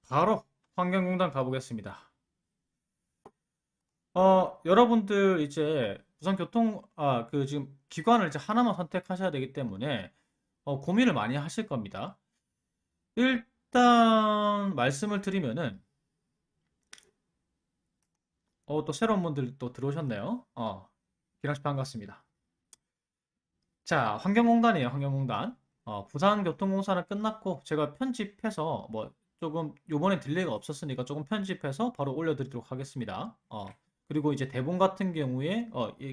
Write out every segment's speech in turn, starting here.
바로 환경공단 가보겠습니다. 여러분들 이제 지금 기관을 이제 하나만 선택하셔야 되기 때문에 고민을 많이 하실 겁니다. 일단 말씀을 드리면은 또 새로운 분들 또 들어오셨네요. 기랑씨 반갑습니다. 자, 환경공단이에요, 환경공단. 부산교통공사는 끝났고 제가 편집해서 뭐 조금 요번에 딜레이가 없었으니까 조금 편집해서 바로 올려드리도록 하겠습니다. 그리고 이제 대본 같은 경우에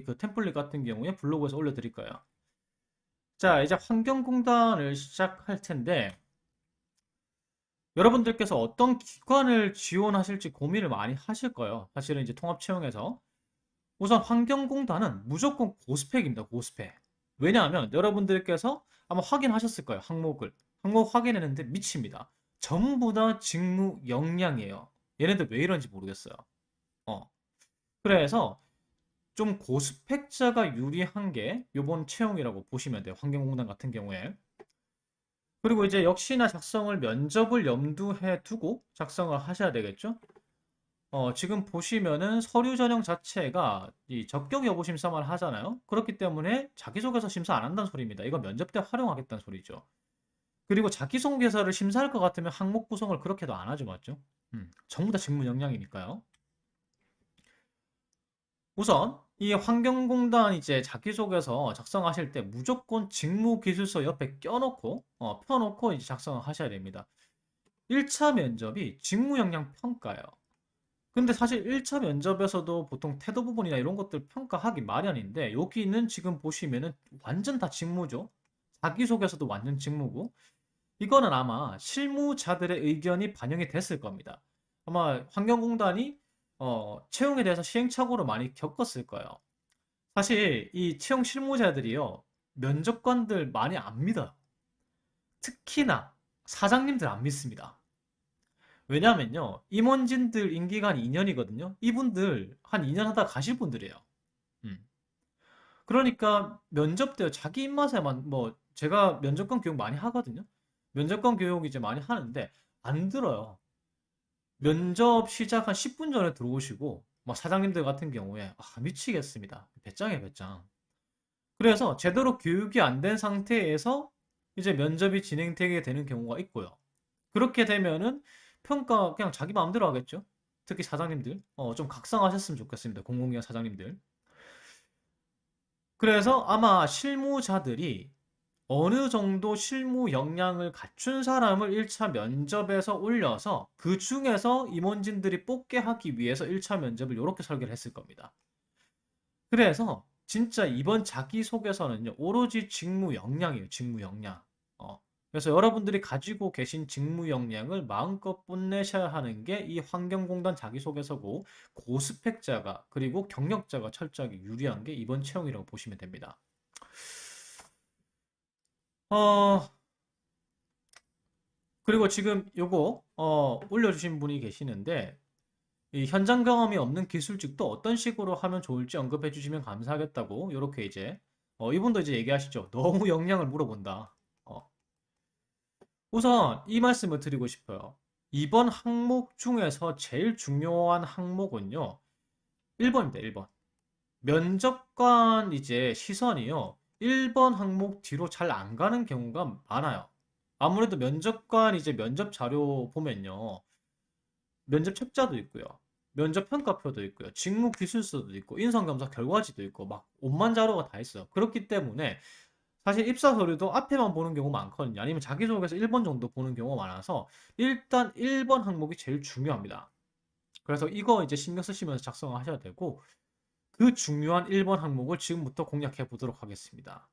그 템플릿 같은 경우에 블로그에서 올려드릴 거예요. 자, 이제 환경공단을 시작할 텐데 여러분들께서 어떤 기관을 지원하실지 고민을 많이 하실 거예요. 사실은 이제 통합채용에서 우선 환경공단은 무조건 고스펙입니다. 고스펙. 왜냐하면 여러분들께서 아마 확인하셨을 거예요. 항목 확인했는데 미칩니다. 전부 다 직무 역량이에요. 얘네들 왜 이런지 모르겠어요. 어. 그래서 좀 고스펙자가 유리한 게 요번 채용이라고 보시면 돼요. 환경공단 같은 경우에. 그리고 이제 역시나 면접을 염두에 두고 작성을 하셔야 되겠죠? 지금 보시면은 서류 전형 자체가 이 적격 여부 심사만 하잖아요. 그렇기 때문에 자기소개서 심사 안 한다는 소리입니다. 이거 면접 때 활용하겠다는 소리죠. 그리고 자기소개서를 심사할 것 같으면 항목 구성을 그렇게도 안 하죠, 맞죠? 전부 다 직무 역량이니까요. 우선 이 환경공단 이제 자기소개서 작성하실 때 무조건 직무기술서 옆에 껴놓고 펴놓고 이제 작성을 하셔야 됩니다. 1차 면접이 직무 역량 평가예요. 근데 사실 1차 면접에서도 보통 태도 부분이나 이런 것들 평가하기 마련인데 여기는 지금 보시면은 완전 다 직무죠. 자기소개서도 완전 직무고 이거는 아마 실무자들의 의견이 반영이 됐을 겁니다. 아마 환경공단이 채용에 대해서 시행착오를 많이 겪었을 거예요. 사실 이 채용 실무자들이요 면접관들 많이 안 믿어요. 특히나 사장님들 안 믿습니다. 왜냐면요 임원진들 임기간 2년이거든요. 이분들 한 2년 하다 가실 분들이에요. 음. 그러니까 면접 때 자기 입맛에만 뭐 제가 면접관 교육 많이 하거든요. 면접관 교육 이제 많이 하는데 안 들어요. 면접 시작 한 10분 전에 들어오시고 막 사장님들 같은 경우에 미치겠습니다. 배짱이에요, 배짱. 그래서 제대로 교육이 안 된 상태에서 이제 면접이 진행되게 되는 경우가 있고요. 그렇게 되면은 평가 그냥 자기 마음대로 하겠죠. 특히 사장님들 좀 각성하셨으면 좋겠습니다. 공공기관 사장님들. 그래서 아마 실무자들이 어느 정도 실무 역량을 갖춘 사람을 1차 면접에서 올려서 그 중에서 임원진들이 뽑게 하기 위해서 1차 면접을 이렇게 설계를 했을 겁니다. 그래서 진짜 이번 자기소개서는요, 오로지 직무 역량이에요, 직무 역량. 그래서 여러분들이 가지고 계신 직무 역량을 마음껏 뽐내셔야 하는 게 이 환경공단 자기소개서고, 고스펙자가, 그리고 경력자가 철저하게 유리한 게 이번 채용이라고 보시면 됩니다. 어, 그리고 지금 요거, 올려주신 분이 계시는데, 이 현장 경험이 없는 기술직도 어떤 식으로 하면 좋을지 언급해 주시면 감사하겠다고, 요렇게 이제, 이분도 이제 얘기하시죠. 너무 역량을 물어본다. 어, 우선 이 말씀을 드리고 싶어요. 이번 항목 중에서 제일 중요한 항목은요, 1번입니다, 1번. 면접관 이제 시선이요, 1번 항목 뒤로 잘 안 가는 경우가 많아요. 아무래도 면접관 이제 면접 자료 보면요, 면접 책자도 있고요. 면접 평가표도 있고요. 직무 기술서도 있고 인성검사 결과지도 있고 막 온만 자료가 다 있어요. 그렇기 때문에 사실 입사 서류도 앞에만 보는 경우 많거든요. 아니면 자기소개서 1번 정도 보는 경우가 많아서 일단 1번 항목이 제일 중요합니다. 그래서 이거 이제 신경 쓰시면서 작성을 하셔야 되고 그 중요한 1번 항목을 지금부터 공략해 보도록 하겠습니다.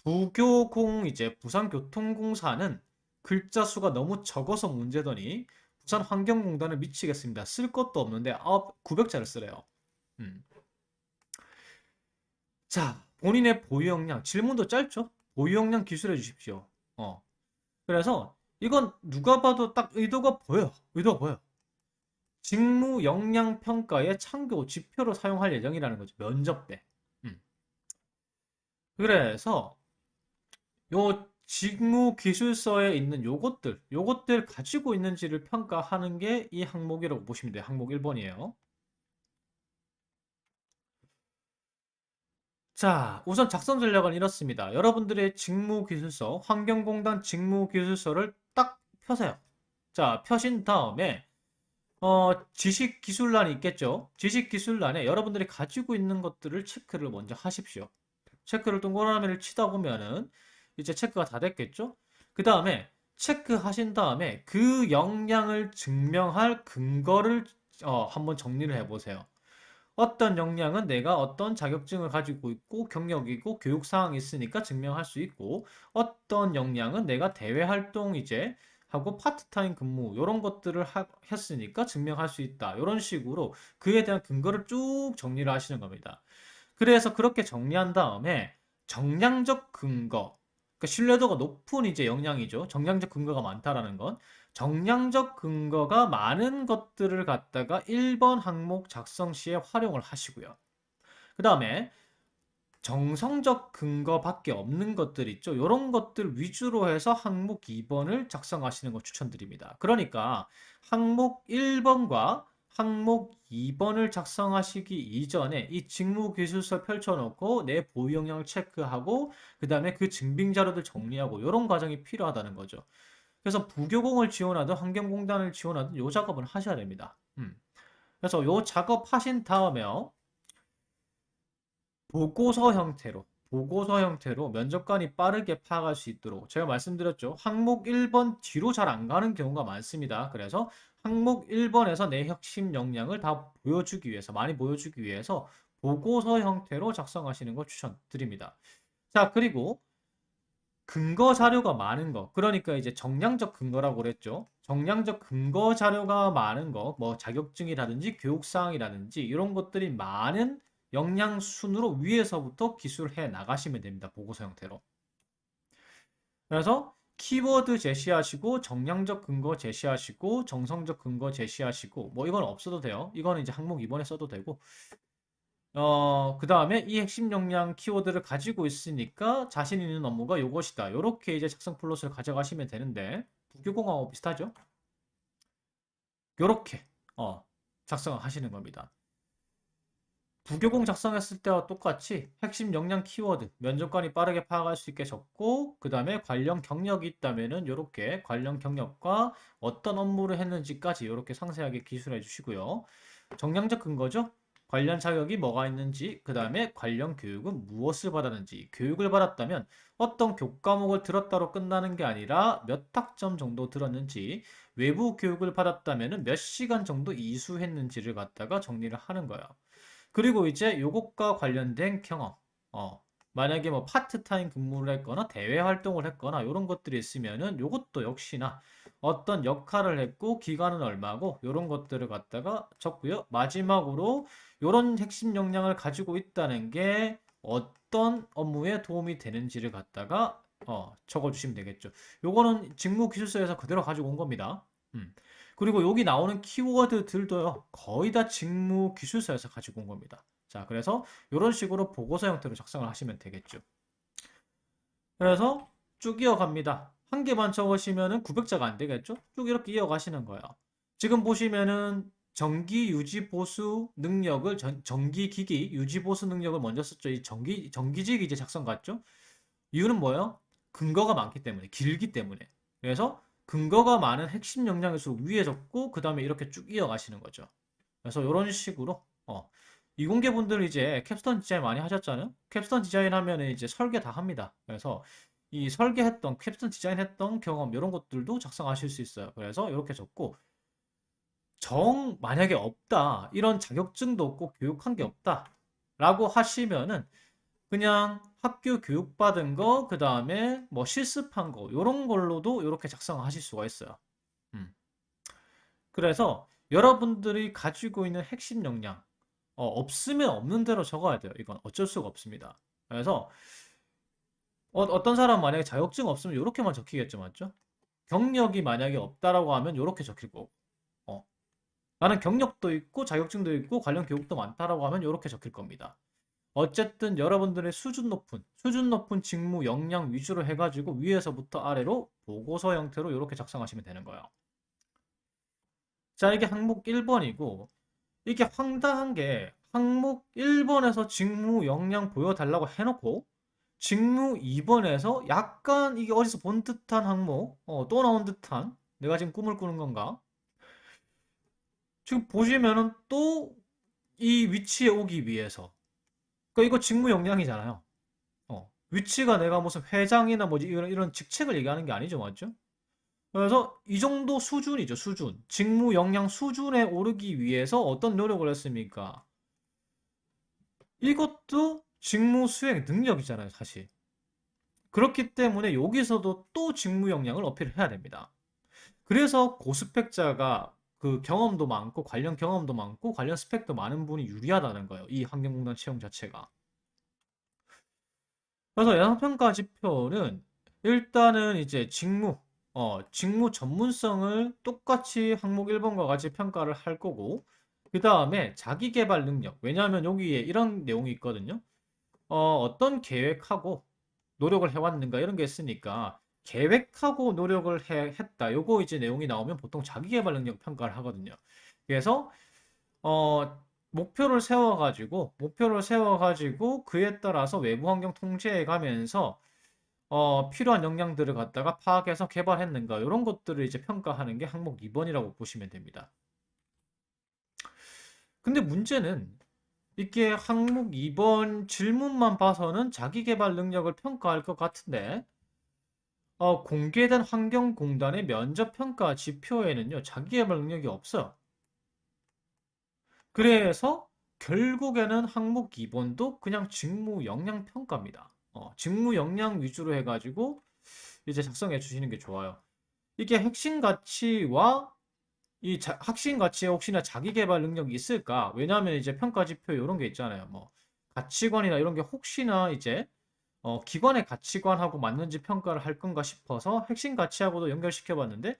부교공 이제 부산교통공사는 글자 수가 너무 적어서 문제더니 부산환경공단을 미치겠습니다. 쓸 것도 없는데 900자를 쓰래요. 음. 자, 본인의 보유 역량, 질문도 짧죠? 보유 역량 기술해 주십시오. 그래서 이건 누가 봐도 딱 의도가 보여. 의도가 보여. 직무 역량 평가의 참고 지표로 사용할 예정이라는 거죠. 면접 때. 음. 그래서 요 직무 기술서에 있는 요것들 가지고 있는지를 평가하는 게 이 항목이라고 보시면 돼요. 항목 1번이에요. 자, 우선 작성 전략은 이렇습니다. 여러분들의 직무기술서, 환경공단 직무기술서를 딱 펴세요. 자, 펴신 다음에 지식기술란이 있겠죠? 지식기술란에 여러분들이 가지고 있는 것들을 체크를 먼저 하십시오. 체크를 동그라미를 치다 보면은 이제 체크가 다 됐겠죠? 그 다음에 체크하신 다음에 그 역량을 증명할 근거를 한번 정리를 해보세요. 어떤 역량은 내가 어떤 자격증을 가지고 있고 경력이고 교육 사항이 있으니까 증명할 수 있고 어떤 역량은 내가 대외 활동 이제 하고 파트타임 근무 이런 것들을 했으니까 증명할 수 있다. 이런 식으로 그에 대한 근거를 쭉 정리를 하시는 겁니다. 그래서 그렇게 정리한 다음에 정량적 근거, 그러니까 신뢰도가 높은 이제 역량이죠. 정량적 근거가 많다라는 건 정량적 근거가 많은 것들을 갖다가 1번 항목 작성 시에 활용을 하시고요. 그 다음에 정성적 근거밖에 없는 것들 있죠. 이런 것들 위주로 해서 항목 2번을 작성하시는 거 추천드립니다. 그러니까 항목 1번과 항목 2번을 작성하시기 이전에 이 직무기술서 펼쳐놓고 내 보유 역량을 체크하고 그 다음에 그 증빙 자료들 정리하고 이런 과정이 필요하다는 거죠. 그래서 부교공을 지원하든 환경공단을 지원하든 이 작업을 하셔야 됩니다. 그래서 이 작업 하신 다음에요. 보고서 형태로 면접관이 빠르게 파악할 수 있도록 제가 말씀드렸죠. 항목 1번 뒤로 잘 안 가는 경우가 많습니다. 그래서 항목 1번에서 내 핵심 역량을 다 보여주기 위해서, 많이 보여주기 위해서 보고서 형태로 작성하시는 거 추천드립니다. 자, 그리고 근거 자료가 많은 거. 그러니까 이제 정량적 근거라고 그랬죠. 정량적 근거 자료가 많은 거, 뭐 자격증이라든지 교육사항이라든지 이런 것들이 많은 역량 순으로 위에서부터 기술해 나가시면 됩니다. 보고서 형태로. 그래서 키워드 제시하시고 정량적 근거 제시하시고 정성적 근거 제시하시고 뭐 이건 없어도 돼요. 이거는 이제 항목 2번에 써도 되고 그 다음에 이 핵심 역량 키워드를 가지고 있으니까 자신 있는 업무가 요것이다. 요렇게 이제 작성 플롯을 가져가시면 되는데 부교공하고 비슷하죠? 요렇게 작성을 하시는 겁니다. 부교공 작성했을 때와 똑같이 핵심 역량 키워드, 면접관이 빠르게 파악할 수 있게 적고 그 다음에 관련 경력이 있다면은 요렇게 관련 경력과 어떤 업무를 했는지까지 요렇게 상세하게 기술해 주시고요. 정량적 근거죠? 관련 자격이 뭐가 있는지, 그 다음에 관련 교육은 무엇을 받았는지, 교육을 받았다면 어떤 교과목을 들었다로 끝나는 게 아니라 몇 학점 정도 들었는지, 외부 교육을 받았다면 몇 시간 정도 이수했는지를 갖다가 정리를 하는 거예요. 그리고 이제 요것과 관련된 경험, 만약에 뭐 파트타임 근무를 했거나 대외 활동을 했거나 이런 것들이 있으면은 요것도 역시나 어떤 역할을 했고 기간은 얼마고 이런 것들을 갖다가 적고요. 마지막으로 이런 핵심 역량을 가지고 있다는 게 어떤 업무에 도움이 되는지를 갖다가 적어주시면 되겠죠. 요거는 직무기술서에서 그대로 가지고 온 겁니다. 음. 그리고 여기 나오는 키워드들도요, 거의 다 직무기술서에서 가지고 온 겁니다. 자, 그래서 이런 식으로 보고서 형태로 작성을 하시면 되겠죠. 그래서 쭉 이어갑니다. 한 개만 적으시면은 900자가 안 되겠죠? 쭉 이렇게 이어가시는 거예요. 지금 보시면은 전기 유지 보수 능력을 전기 기기 유지 보수 능력을 먼저 썼죠. 이 전기직 이제 작성 같죠? 이유는 뭐예요? 근거가 많기 때문에, 길기 때문에. 그래서 근거가 많은 핵심 역량일수록 위에 적고 그 다음에 이렇게 쭉 이어가시는 거죠. 그래서 이런 식으로 이공계 분들 이제 캡스톤 디자인 많이 하셨잖아요. 캡스톤 디자인 하면 이제 설계 다 합니다. 그래서 이 설계했던 캡스톤 디자인했던 경험 이런 것들도 작성하실 수 있어요. 그래서 이렇게 적고 만약에 없다 이런 자격증도 없고 교육한 게 없다 라고 하시면은 그냥 학교 교육받은 거, 그 다음에 뭐 실습한 거, 요런 걸로도 이렇게 작성하실 수가 있어요. 음. 그래서 여러분들이 가지고 있는 핵심 역량, 없으면 없는 대로 적어야 돼요. 이건 어쩔 수가 없습니다. 그래서 어떤 사람 만약에 자격증 없으면 이렇게만 적히겠죠, 맞죠? 경력이 만약에 없다라고 하면 이렇게 적힐 거고, 어, 나는 경력도 있고 자격증도 있고 관련 교육도 많다라고 하면 이렇게 적힐 겁니다. 어쨌든 여러분들의 수준 높은 직무 역량 위주로 해가지고 위에서부터 아래로 보고서 형태로 이렇게 작성하시면 되는 거예요. 자, 이게 항목 1번이고, 이게 황당한 게 항목 1번에서 직무 역량 보여달라고 해놓고, 직무 2번에서 약간 이게 어디서 본 듯한 항목, 또 나온 듯한, 내가 지금 꿈을 꾸는 건가? 지금 보시면은 또 이 위치에 오기 위해서. 그러니까 이거 직무 역량이잖아요. 위치가 내가 무슨 회장이나 뭐지 이런 직책을 얘기하는 게 아니죠, 맞죠? 그래서 이 정도 수준이죠, 수준. 직무 역량 수준에 오르기 위해서 어떤 노력을 했습니까? 이것도 직무 수행 능력이잖아요, 사실. 그렇기 때문에 여기서도 또 직무 역량을 어필을 해야 됩니다. 그래서 고스펙자가 그 경험도 많고 관련 경험도 많고 관련 스펙도 많은 분이 유리하다는 거예요. 이 환경공단 채용 자체가. 그래서 양평가 지표는 일단은 이제 직무 전문성을 똑같이 항목 1번과 같이 평가를 할 거고, 그 다음에 자기계발 능력. 왜냐하면 여기에 이런 내용이 있거든요. 어떤 계획하고 노력을 해왔는가 이런 게 있으니까 계획하고 노력을 했다. 요거 이제 내용이 나오면 보통 자기계발 능력 평가를 하거든요. 그래서 어, 목표를 세워가지고 그에 따라서 외부 환경 통제해 가면서 필요한 역량들을 갖다가 파악해서 개발했는가 이런 것들을 이제 평가하는 게 항목 2번이라고 보시면 됩니다. 근데 문제는 이게 항목 2번 질문만 봐서는 자기계발 능력을 평가할 것 같은데 공개된 환경공단의 면접평가 지표에는요 자기계발 능력이 없어요. 그래서 결국에는 항목 2번도 그냥 직무 역량 평가입니다. 직무 역량 위주로 해가지고 이제 작성해 주시는 게 좋아요. 이게 핵심 가치와 핵심 가치에 혹시나 자기 개발 능력이 있을까? 왜냐하면 이제 평가 지표 이런 게 있잖아요. 뭐 가치관이나 이런 게 혹시나 이제 기관의 가치관하고 맞는지 평가를 할 건가 싶어서 핵심 가치하고도 연결시켜 봤는데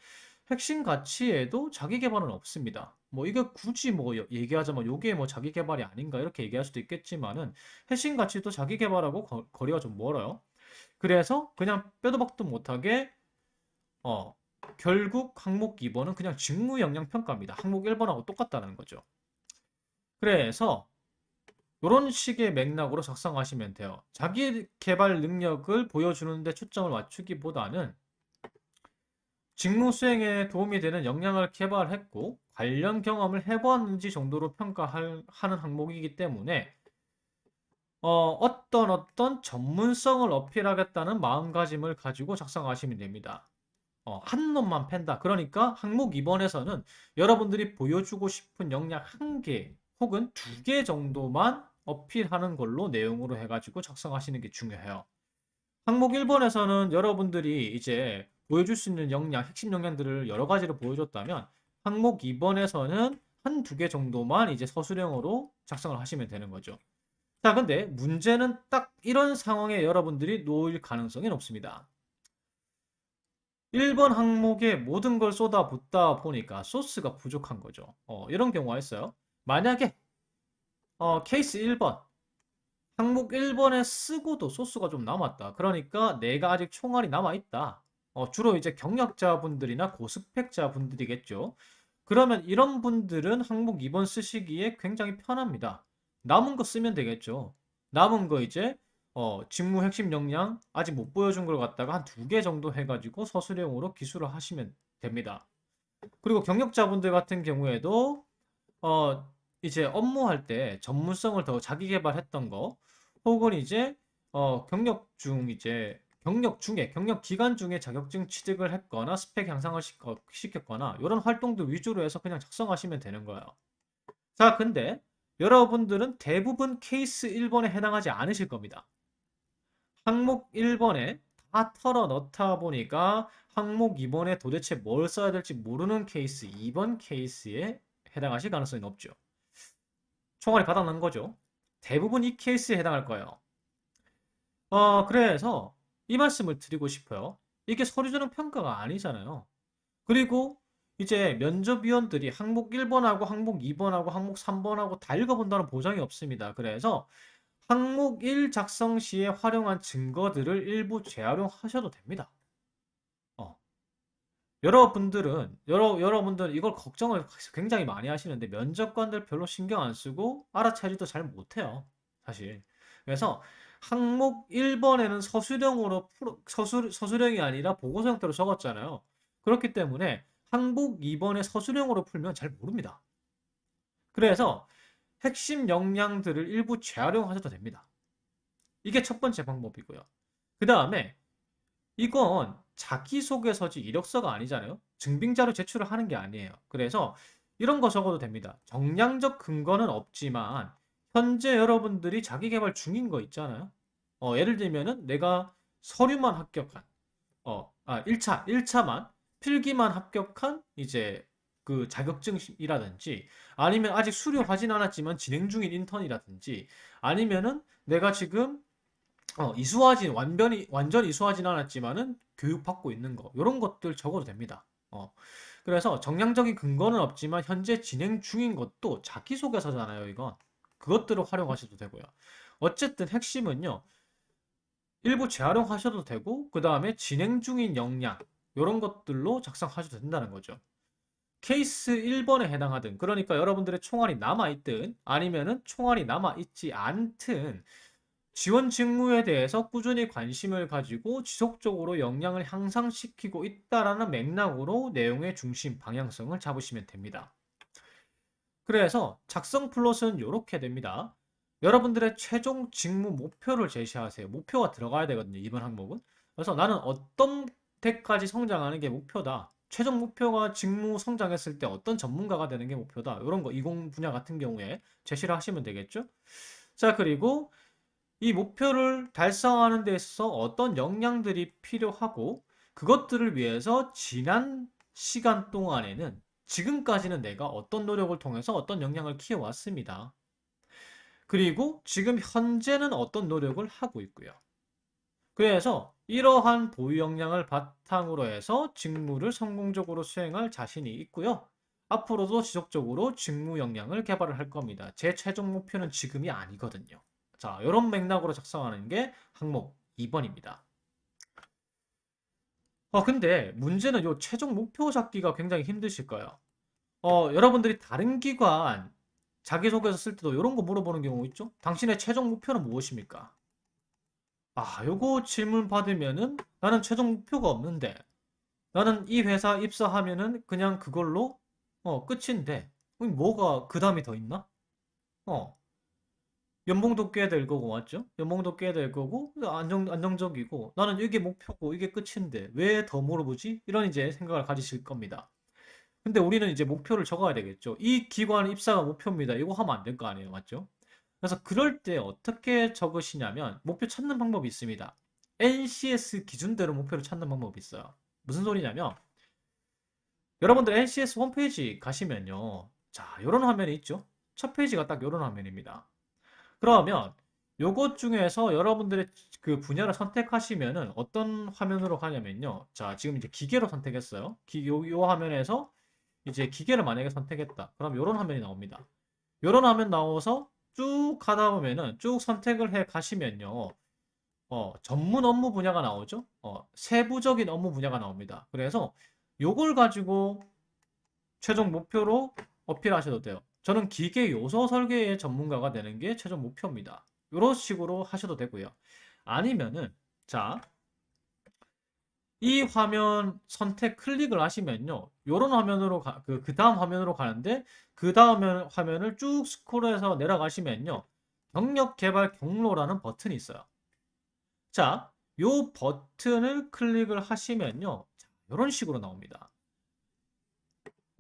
핵심 가치에도 자기 개발은 없습니다. 뭐 이게 굳이 뭐 얘기하자면 요게 뭐 자기 개발이 아닌가 이렇게 얘기할 수도 있겠지만은 핵심 가치도 자기 개발하고 거리가 좀 멀어요. 그래서 그냥 빼도 박도 못하게 어 결국 항목 2번은 그냥 직무 역량 평가입니다. 항목 1번하고 똑같다는 거죠. 그래서 이런 식의 맥락으로 작성하시면 돼요. 자기 개발 능력을 보여주는데 초점을 맞추기보다는 직무 수행에 도움이 되는 역량을 개발했고 관련 경험을 해보았는지 정도로 평가하는 항목이기 때문에 어떤 전문성을 어필하겠다는 마음가짐을 가지고 작성하시면 됩니다. 한 놈만 팬다. 그러니까 항목 2번에서는 여러분들이 보여주고 싶은 역량 한 개 혹은 두 개 정도만 어필하는 걸로 내용으로 해가지고 작성하시는 게 중요해요. 항목 1번에서는 여러분들이 이제 보여줄 수 있는 역량, 핵심 역량들을 여러 가지로 보여줬다면 항목 2번에서는 한 두 개 정도만 이제 서술형으로 작성을 하시면 되는 거죠. 자, 근데 문제는 딱 이런 상황에 여러분들이 놓일 가능성이 높습니다. 1번 항목에 모든 걸 쏟아붓다 보니까 소스가 부족한 거죠. 이런 경우가 있어요. 만약에 케이스 1번 항목 1번에 쓰고도 소스가 좀 남았다. 그러니까 내가 아직 총알이 남아있다. 주로 이제 경력자분들이나 고스펙자분들이겠죠. 그러면 이런 분들은 항목 2번 쓰시기에 굉장히 편합니다. 남은 거 쓰면 되겠죠. 남은 거 이제 직무 핵심 역량 아직 못 보여준 걸 갖다가 한 두 개 정도 해가지고 서술형으로 기술을 하시면 됩니다. 그리고 경력자분들 같은 경우에도 어, 이제 업무할 때 전문성을 더 자기 개발했던 거, 혹은 이제 경력 기간 중에 자격증 취득을 했거나 스펙 향상을 시켰거나 이런 활동들 위주로 해서 그냥 작성하시면 되는 거예요. 자, 근데 여러분들은 대부분 케이스 1번에 해당하지 않으실 겁니다. 항목 1번에 다 털어 넣다 보니까 항목 2번에 도대체 뭘 써야 될지 모르는 케이스 2번 케이스에 해당하실 가능성이 높죠. 총알이 바닥난 거죠. 대부분 이 케이스에 해당할 거예요. 그래서 이 말씀을 드리고 싶어요. 이게 서류전형 평가가 아니잖아요. 그리고 이제 면접위원들이 항목 1번하고 항목 2번하고 항목 3번하고 다 읽어본다는 보장이 없습니다. 그래서 항목 1 작성 시에 활용한 증거들을 일부 재활용하셔도 됩니다. 어. 여러분들은 이걸 걱정을 굉장히 많이 하시는데 면접관들 별로 신경 안 쓰고 알아차리도 잘 못해요. 사실. 그래서 항목 1번에는 서술형이 아니라 보고서 형태로 적었잖아요. 그렇기 때문에 항목 2번에 서술형으로 풀면 잘 모릅니다. 그래서 핵심 역량들을 일부 재활용하셔도 됩니다. 이게 첫 번째 방법이고요. 그 다음에 이건 자기소개서지 이력서가 아니잖아요. 증빙자료 제출을 하는 게 아니에요. 그래서 이런 거 적어도 됩니다. 정량적 근거는 없지만 현재 여러분들이 자기계발 중인 거 있잖아요. 예를 들면은 내가 서류만 합격한 1차만 필기만 합격한 이제 그 자격증이라든지 아니면 아직 수료하진 않았지만 진행 중인 인턴이라든지 아니면은 내가 지금 완전 이수하진 않았지만은 교육받고 있는 거, 이런 것들 적어도 됩니다. 그래서 정량적인 근거는 없지만 현재 진행 중인 것도 자기소개서잖아요, 이건. 그것들을 활용하셔도 되고요. 어쨌든 핵심은요, 일부 재활용하셔도 되고, 그 다음에 진행 중인 역량, 이런 것들로 작성하셔도 된다는 거죠. 케이스 1번에 해당하든, 그러니까 여러분들의 총알이 남아있든, 아니면은 총알이 남아있지 않든, 지원 직무에 대해서 꾸준히 관심을 가지고 지속적으로 역량을 향상시키고 있다라는 맥락으로 내용의 중심 방향성을 잡으시면 됩니다. 그래서 작성 플롯은 이렇게 됩니다. 여러분들의 최종 직무 목표를 제시하세요. 목표가 들어가야 되거든요, 이번 항목은. 그래서 나는 어떤 데까지 성장하는 게 목표다. 최종 목표가 직무 성장했을 때 어떤 전문가가 되는 게 목표다. 이런 거 이공 분야 같은 경우에 제시를 하시면 되겠죠. 자, 그리고 이 목표를 달성하는 데 있어서 어떤 역량들이 필요하고 그것들을 위해서 지난 시간 동안에는 지금까지는 내가 어떤 노력을 통해서 어떤 역량을 키워왔습니다. 그리고 지금 현재는 어떤 노력을 하고 있고요. 그래서 이러한 보유 역량을 바탕으로 해서 직무를 성공적으로 수행할 자신이 있고요. 앞으로도 지속적으로 직무 역량을 개발을 할 겁니다. 제 최종 목표는 지금이 아니거든요. 자, 이런 맥락으로 작성하는 게 항목 2번입니다. 근데 문제는 요 최종 목표 잡기가 굉장히 힘드실 거예요. 여러분들이 다른 기관 자기소개서 쓸 때도 이런 거 물어보는 경우 있죠? 당신의 최종 목표는 무엇입니까? 요거 질문 받으면은 나는 최종 목표가 없는데 나는 이 회사 입사하면은 그냥 그걸로 끝인데 뭐가 그 다음이 더 있나? 어, 연봉도 꽤 될 거고 맞죠? 연봉도 꽤 될 거고 안정적이고 나는 이게 목표고 이게 끝인데 왜 더 물어보지? 이런 이제 생각을 가지실 겁니다. 근데 우리는 이제 목표를 적어야 되겠죠. 이 기관 입사가 목표입니다. 이거 하면 안 될 거 아니에요. 맞죠? 그래서 그럴 때 어떻게 적으시냐면 목표 찾는 방법이 있습니다. NCS 기준대로 목표를 찾는 방법이 있어요. 무슨 소리냐면 여러분들 NCS 홈페이지 가시면요. 자, 요런 화면이 있죠. 첫 페이지가 딱 요런 화면입니다. 그러면 요것 중에서 여러분들의 그 분야를 선택하시면은 어떤 화면으로 가냐면요. 자, 지금 이제 기계로 선택했어요. 요 화면에서 이제 기계를 만약에 선택했다. 그럼 요런 화면이 나옵니다. 요런 화면 나와서 쭉 가다 보면은 쭉 선택을 해 가시면요. 전문 업무 분야가 나오죠. 세부적인 업무 분야가 나옵니다. 그래서 요걸 가지고 최종 목표로 어필하셔도 돼요. 저는 기계 요소 설계의 전문가가 되는 게 최종 목표입니다. 이런 식으로 하셔도 되고요. 아니면은 자, 이 화면 선택 클릭을 하시면요. 요런 화면으로 그 다음 화면으로 가는데 그 다음 화면을 쭉 스크롤해서 내려가시면요. 경력 개발 경로라는 버튼이 있어요. 자, 요 버튼을 클릭을 하시면요. 자, 요런 식으로 나옵니다.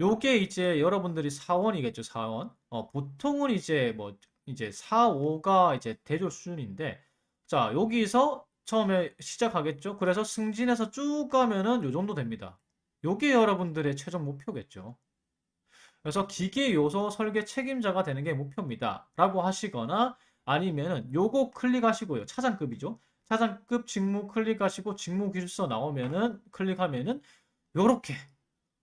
요게 이제 여러분들이 사원이겠죠, 사원. 보통은 이제 뭐, 이제 4, 5가 이제 대졸 수준인데, 자, 여기서 처음에 시작하겠죠? 그래서 승진해서 쭉 가면은 요 정도 됩니다. 요게 여러분들의 최종 목표겠죠. 그래서 기계 요소 설계 책임자가 되는 게 목표입니다. 라고 하시거나 아니면은 요거 클릭하시고요. 차장급이죠. 차장급 직무 클릭하시고 직무 기술서 나오면은 클릭하면은 요렇게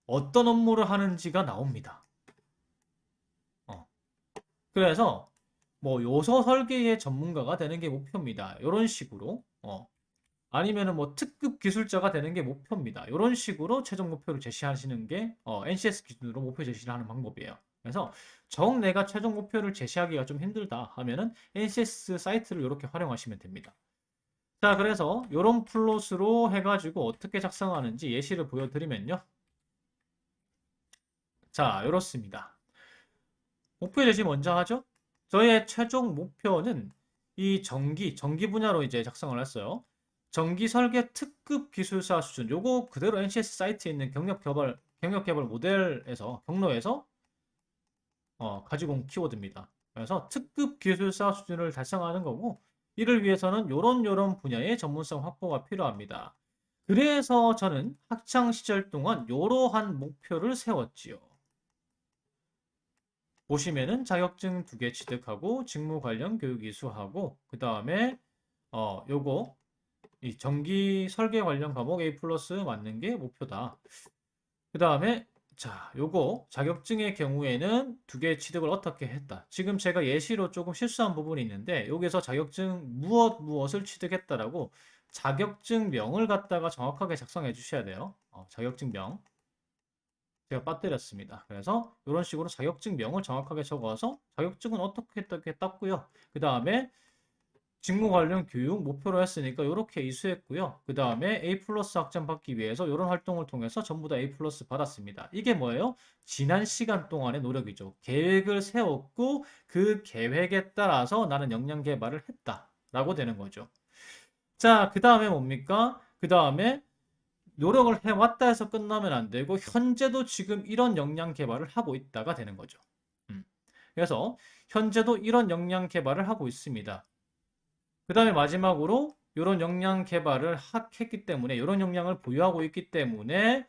어떤 업무를 하는지가 나옵니다. 어. 그래서 뭐 요소 설계의 전문가가 되는 게 목표입니다. 이런 식으로 아니면은 뭐 특급 기술자가 되는 게 목표입니다. 이런 식으로 최종 목표를 제시하시는 게 NCS 기준으로 목표 제시를 하는 방법이에요. 그래서 정 내가 최종 목표를 제시하기가 좀 힘들다 하면은 NCS 사이트를 이렇게 활용하시면 됩니다. 자, 그래서 이런 플롯으로 해가지고 어떻게 작성하는지 예시를 보여드리면요. 자, 이렇습니다. 목표 제시 먼저 하죠. 저의 최종 목표는 이 전기 분야로 이제 작성을 했어요. 전기 설계 특급 기술사 수준. 요거 그대로 NCS 사이트에 있는 경력 개발 모델에서, 경로에서 가지고 온 키워드입니다. 그래서 특급 기술사 수준을 달성하는 거고, 이를 위해서는 요런 분야의 전문성 확보가 필요합니다. 그래서 저는 학창 시절 동안 이러한 목표를 세웠지요. 보시면은 자격증 2개 취득하고 직무 관련 교육 이수하고 그 다음에 요거 이 전기 설계 관련 과목 A 플러스 맞는 게 목표다. 그 다음에 자 요거 자격증의 경우에는 2개 취득을 어떻게 했다. 지금 제가 예시로 조금 실수한 부분이 있는데 여기서 자격증 무엇을 취득했다라고 자격증명을 갖다가 정확하게 작성해 주셔야 돼요. 자격증명. 제가 빠뜨렸습니다. 그래서 이런 식으로 자격증명을 정확하게 적어서 자격증은 어떻게 땄고요. 그 다음에 직무 관련 교육 목표로 했으니까 이렇게 이수했고요. 그 다음에 A 플러스 학점 받기 위해서 이런 활동을 통해서 전부 다 A 플러스 받았습니다. 이게 뭐예요? 지난 시간 동안의 노력이죠. 계획을 세웠고 그 계획에 따라서 나는 역량 개발을 했다라고 되는 거죠. 자, 그 다음에 뭡니까? 그 다음에 노력을 해왔다 해서 끝나면 안 되고 현재도 지금 이런 역량 개발을 하고 있다가 되는 거죠. 그래서 현재도 이런 역량 개발을 하고 있습니다. 그 다음에 마지막으로 이런 역량 개발을 했기 때문에 이런 역량을 보유하고 있기 때문에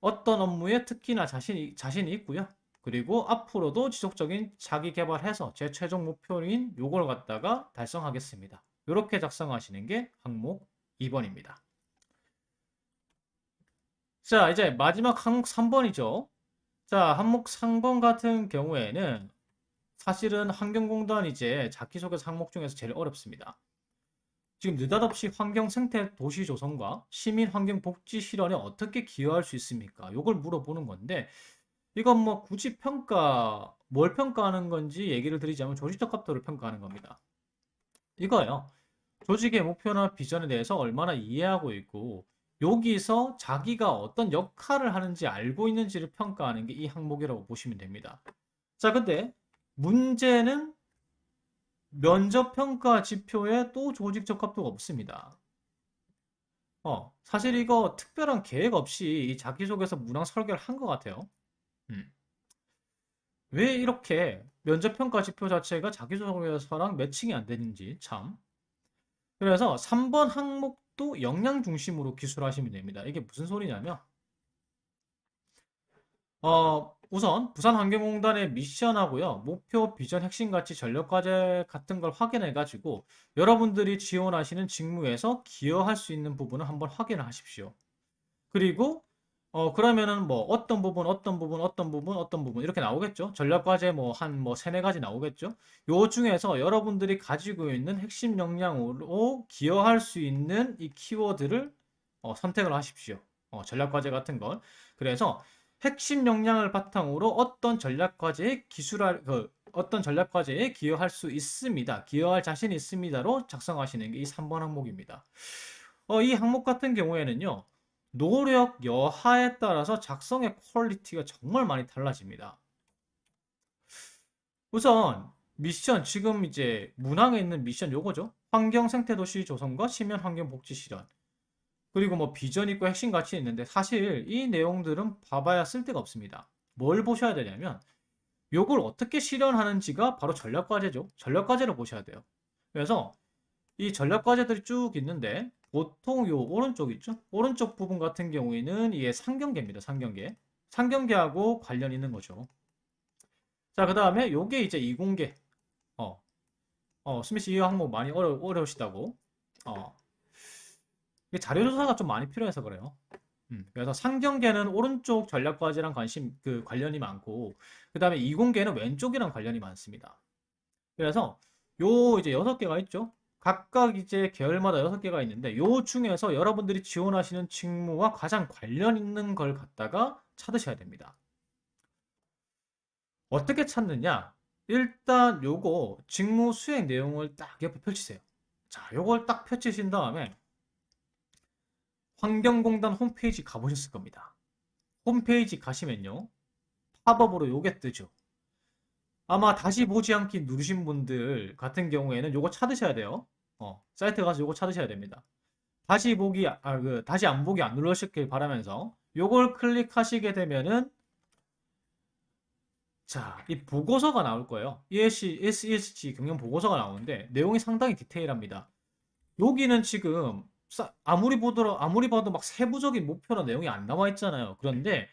어떤 업무에 특히나 자신이 있고요. 그리고 앞으로도 지속적인 자기 개발해서 제 최종 목표인 요걸 갖다가 달성하겠습니다. 이렇게 작성하시는 게 항목 2번입니다. 자, 이제 마지막 항목 3번이죠. 자, 항목 3번 같은 경우에는 사실은 환경공단 이제 자기소개서 항목 중에서 제일 어렵습니다. 지금 느닷없이 환경 생태 도시 조성과 시민 환경 복지 실현에 어떻게 기여할 수 있습니까? 이걸 물어보는 건데 이건 뭐 굳이 뭘 평가하는 건지 얘기를 드리자면 조직적 합도를 평가하는 겁니다. 이거예요. 조직의 목표나 비전에 대해서 얼마나 이해하고 있고 여기서 자기가 어떤 역할을 하는지 알고 있는지를 평가하는 게 이 항목이라고 보시면 됩니다. 자, 근데 문제는 면접 평가 지표에 또 조직 적합도가 없습니다. 사실 이거 특별한 계획 없이 이 자기소개서 문항 설계를 한 것 같아요. 음. 왜 이렇게 면접 평가 지표 자체가 자기소개서랑 매칭이 안 되는지 참. 그래서 3번 항목도 역량 중심으로 기술하시면 됩니다. 이게 무슨 소리냐면 우선 부산환경공단의 미션하고요. 목표, 비전, 핵심 가치, 전력 과제 같은 걸 확인해 가지고 여러분들이 지원하시는 직무에서 기여할 수 있는 부분을 한번 확인을 하십시오. 그리고 그러면은 뭐 어떤 부분 이렇게 나오겠죠. 전력 과제 뭐 세네 가지 나오겠죠. 요 중에서 여러분들이 가지고 있는 핵심 역량으로 기여할 수 있는 이 키워드를 선택을 하십시오. 전략 과제 같은 건. 그래서 핵심 역량을 바탕으로 어떤 전략 과제에 기여할 수 있습니다. 기여할 자신이 있습니다로 작성하시는 게 이 3번 항목입니다. 이 항목 같은 경우에는요. 노력 여하에 따라서 작성의 퀄리티가 정말 많이 달라집니다. 우선 미션 지금 이제 문항에 있는 미션 요거죠. 환경 생태 도시 조성과 시민 환경 복지 실현. 그리고 뭐 비전 있고 핵심 가치 있는데 사실 이 내용들은 봐봐야 쓸데가 없습니다. 뭘 보셔야 되냐면 요걸 어떻게 실현하는지가 바로 전략 과제죠. 전략 과제를 보셔야 돼요. 그래서 이 전략 과제들이 쭉 있는데 보통 요 오른쪽 있죠? 오른쪽 부분 같은 경우에는 이게 상경계입니다. 상경계. 상경계하고 관련 있는 거죠. 자, 그 다음에 요게 이제 이공계. 스미스 이 항목 많이 어려우시다고. 이게 자료 조사가 좀 많이 필요해서 그래요. 그래서 상경계는 오른쪽 전략 과제랑 관련이 많고, 그 다음에 이공계는 왼쪽이랑 관련이 많습니다. 그래서 요 이제 6개가 있죠. 각각 이제 계열마다 6개가 있는데 요 중에서 여러분들이 지원하시는 직무와 가장 관련 있는 걸 갖다가 찾으셔야 됩니다. 어떻게 찾느냐? 일단 요거 직무 수행 내용을 딱 옆에 펼치세요. 자, 요걸 딱 펼치신 다음에 환경공단 홈페이지 가보셨을 겁니다. 홈페이지 가시면요. 팝업으로 요게 뜨죠. 아마 다시 보지 않기 누르신 분들 같은 경우에는 요거 찾으셔야 돼요. 사이트 가서 요거 찾으셔야 됩니다. 다시 안 보기 안 눌러주길 바라면서 요걸 클릭하시게 되면은 자, 이 보고서가 나올 거예요. SESG 경영 보고서가 나오는데 내용이 상당히 디테일합니다. 여기는 지금 아무리 봐도 막 세부적인 목표나 내용이 안 나와 있잖아요. 그런데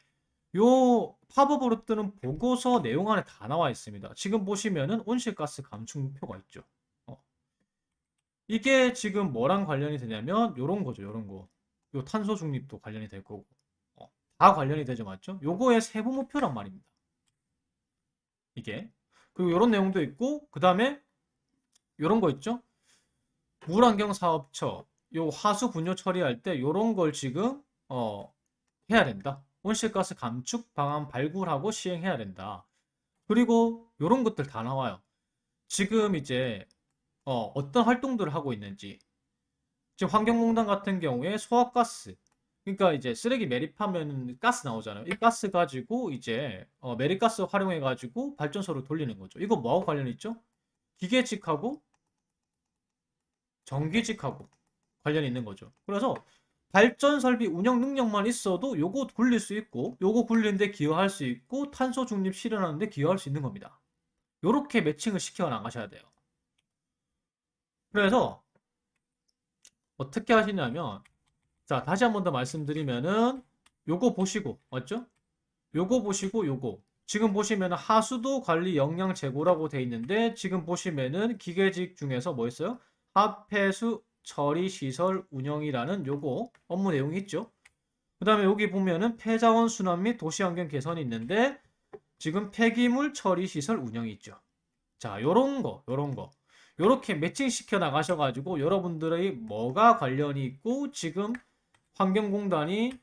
요 팝업으로 뜨는 보고서 내용 안에 다 나와 있습니다. 지금 보시면은 온실가스 감축 목표가 있죠. 어, 이게 지금 뭐랑 관련이 되냐면 요런 거죠. 요런 거. 요 탄소 중립도 관련이 될 거고. 다 관련이 되죠. 맞죠? 요거의 세부 목표란 말입니다. 이게. 그리고 요런 내용도 있고 그다음에 요런 거 있죠? 물환경사업처 요 하수 분뇨 처리할 때 요런 걸 지금 해야 된다. 온실가스 감축 방안 발굴하고 시행해야 된다. 그리고 요런 것들 다 나와요. 지금 이제 어떤 활동들을 하고 있는지. 지금 환경공단 같은 경우에 소화가스 그러니까 이제 쓰레기 매립하면 가스 나오잖아요. 이 가스 가지고 이제 매립가스 활용해 가지고 발전소를 돌리는 거죠. 이거 뭐하고 관련이 있죠? 기계직하고 전기직하고 관련이 있는 거죠. 그래서 발전 설비 운영 능력만 있어도 요거 굴릴 수 있고 요거 굴리는데 기여할 수 있고 탄소 중립 실현하는데 기여할 수 있는 겁니다. 요렇게 매칭을 시켜 나가셔야 돼요. 그래서 어떻게 하시냐면 자 다시 한 번 더 말씀드리면은 요거 보시고 맞죠? 요거 보시고 요거 지금 보시면 하수도 관리 역량 제고라고 돼 있는데 지금 보시면은 기계직 중에서 뭐 있어요? 합폐수 처리 시설 운영이라는 요거 업무 내용이 있죠. 그 다음에 여기 보면은 폐자원 순환 및 도시환경 개선이 있는데 지금 폐기물 처리 시설 운영이 있죠. 자, 요런 거. 요렇게 매칭시켜 나가셔가지고 여러분들의 뭐가 관련이 있고 지금 환경공단이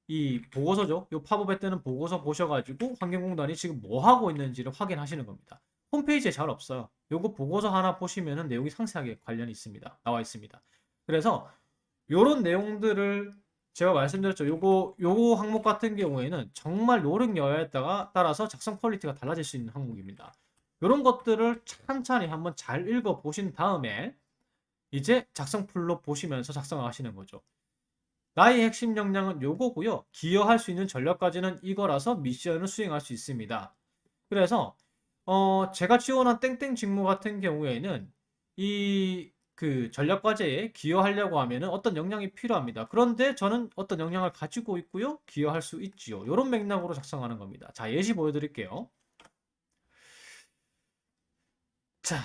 이 보고서죠. 요 팝업에 뜨는 보고서 보셔가지고 환경공단이 지금 뭐 하고 있는지를 확인하시는 겁니다. 홈페이지에 잘 없어요. 요거 보고서 하나 보시면은 내용이 상세하게 관련이 있습니다. 나와 있습니다. 그래서 요런 내용들을 제가 말씀드렸죠. 요거 항목 같은 경우에는 정말 노력 여하에 따라서 작성 퀄리티가 달라질 수 있는 항목입니다. 요런 것들을 찬찬히 한번 잘 읽어 보신 다음에 이제 작성 풀로 보시면서 작성하시는 거죠. 나의 핵심 역량은 요거고요. 기여할 수 있는 전략까지는 이거라서 미션을 수행할 수 있습니다. 그래서 제가 지원한 땡땡 직무 같은 경우에는 이 그 전략 과제에 기여하려고 하면은 어떤 역량이 필요합니다. 그런데 저는 어떤 역량을 가지고 있고요. 기여할 수 있지요. 이런 맥락으로 작성하는 겁니다. 자, 예시 보여드릴게요. 자,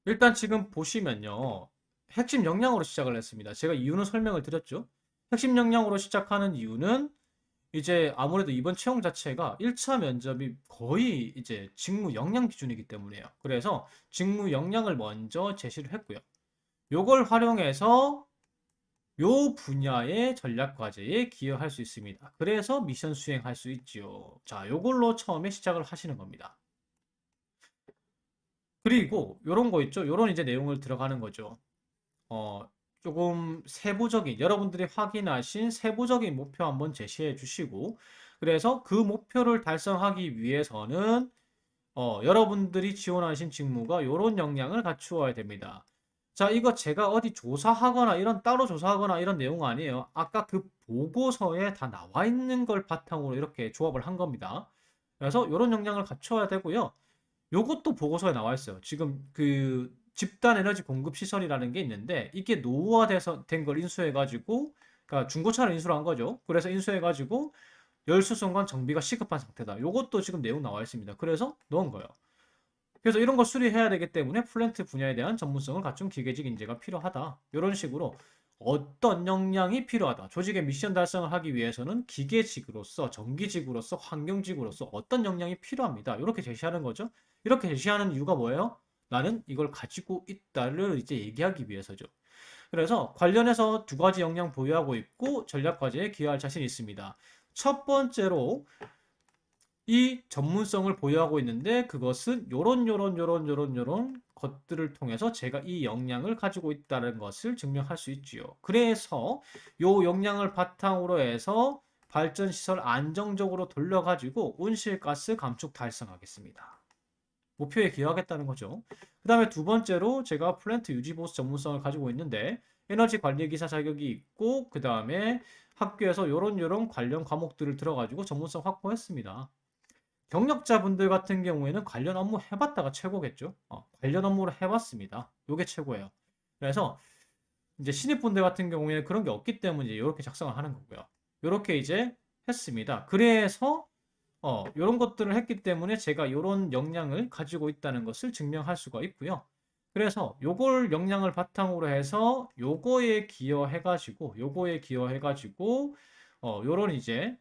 일단 지금 보시면요. 핵심 역량으로 시작을 했습니다. 제가 이유는 설명을 드렸죠. 핵심 역량으로 시작하는 이유는 이제 아무래도 이번 채용 자체가 1차 면접이 거의 이제 직무 역량 기준이기 때문에요. 그래서 직무 역량을 먼저 제시를 했고요. 요걸 활용해서 요 분야의 전략 과제에 기여할 수 있습니다. 그래서 미션 수행할 수 있지요. 자, 요걸로 처음에 시작을 하시는 겁니다. 그리고 요런 거 있죠? 요런 이제 내용을 들어가는 거죠. 조금 세부적인 여러분들이 확인하신 세부적인 목표 한번 제시해 주시고 그래서 그 목표를 달성하기 위해서는 여러분들이 지원하신 직무가 요런 역량을 갖추어야 됩니다. 자, 이거 제가 어디 조사하거나 이런 따로 조사하거나 이런 내용 아니에요. 아까 그 보고서에 다 나와 있는 걸 바탕으로 이렇게 조합을 한 겁니다. 그래서 요런 역량을 갖춰야 되고요. 요것도 보고서에 나와 있어요. 지금 그 집단 에너지 공급 시설이라는 게 있는데 이게 노후화돼서 된 걸 인수해 가지고 그러니까 중고차를 인수를 한 거죠. 그래서 인수해 가지고 열수송관 정비가 시급한 상태다. 요것도 지금 내용 나와 있습니다. 그래서 넣은 거예요. 그래서 이런 걸 수리해야 되기 때문에 플랜트 분야에 대한 전문성을 갖춘 기계직 인재가 필요하다. 이런 식으로 어떤 역량이 필요하다. 조직의 미션 달성을 하기 위해서는 기계직으로서, 정기직으로서, 환경직으로서 어떤 역량이 필요합니다. 이렇게 제시하는 거죠. 이렇게 제시하는 이유가 뭐예요? 나는 이걸 가지고 있다를 이제 얘기하기 위해서죠. 그래서 관련해서 두 가지 역량 보유하고 있고 전략 과제에 기여할 자신이 있습니다. 첫 번째로 이 전문성을 보유하고 있는데 그것은 요런 것들을 통해서 제가 이 역량을 가지고 있다는 것을 증명할 수 있지요. 그래서 요 역량을 바탕으로 해서 발전 시설 안정적으로 돌려가지고 온실가스 감축 달성하겠습니다. 목표에 기여하겠다는 거죠. 그 다음에 두 번째로 제가 플랜트 유지 보수 전문성을 가지고 있는데 에너지 관리 기사 자격이 있고 그 다음에 학교에서 요런 관련 과목들을 들어가지고 전문성 확보했습니다. 경력자분들 같은 경우에는 관련 업무 해봤다가 최고겠죠. 관련 업무를 해봤습니다. 요게 최고예요. 그래서 이제 신입분들 같은 경우에는 그런 게 없기 때문에 이렇게 작성을 하는 거고요. 이렇게 이제 했습니다. 그래서 이런 것들을 했기 때문에 제가 이런 역량을 가지고 있다는 것을 증명할 수가 있고요. 그래서 요걸 역량을 바탕으로 해서 요거에 기여해가지고 요런 이제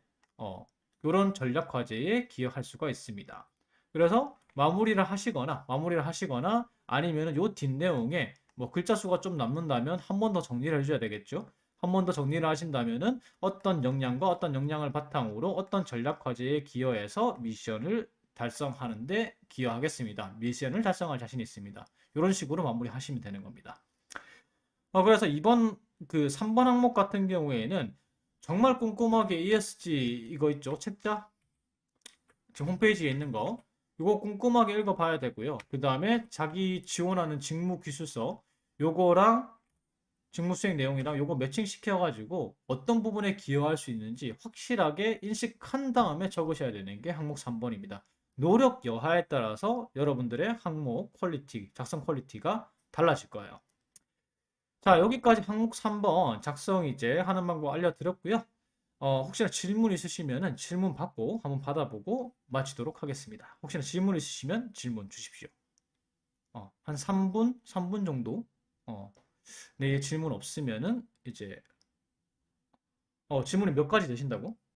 요런 전략 과제에 기여할 수가 있습니다. 그래서 마무리를 하시거나 아니면 요 뒷내용에 뭐 글자 수가 좀 남는다면 한 번 더 정리를 해줘야 되겠죠. 한 번 더 정리를 하신다면은 어떤 역량과 어떤 역량을 바탕으로 어떤 전략 과제에 기여해서 미션을 달성하는데 기여하겠습니다. 미션을 달성할 자신이 있습니다. 이런 식으로 마무리하시면 되는 겁니다. 그래서 이번 그 3번 항목 같은 경우에는 정말 꼼꼼하게 ESG 이거 있죠? 책자? 지금 홈페이지에 있는 거. 이거 꼼꼼하게 읽어봐야 되고요. 그 다음에 자기 지원하는 직무 기술서 요거랑 직무 수행 내용이랑 요거 매칭 시켜가지고 어떤 부분에 기여할 수 있는지 확실하게 인식한 다음에 적으셔야 되는 게 항목 3번입니다. 노력 여하에 따라서 여러분들의 항목 퀄리티, 작성 퀄리티가 달라질 거예요. 자, 여기까지 항목 3번 작성 이제 하는 방법 알려드렸고요. 혹시나 질문 있으시면은 질문 받고 한번 받아보고 마치도록 하겠습니다. 혹시나 질문 있으시면 질문 주십시오. 한 3분 정도. 네, 질문 없으면은 이제 질문이 몇 가지 되신다고?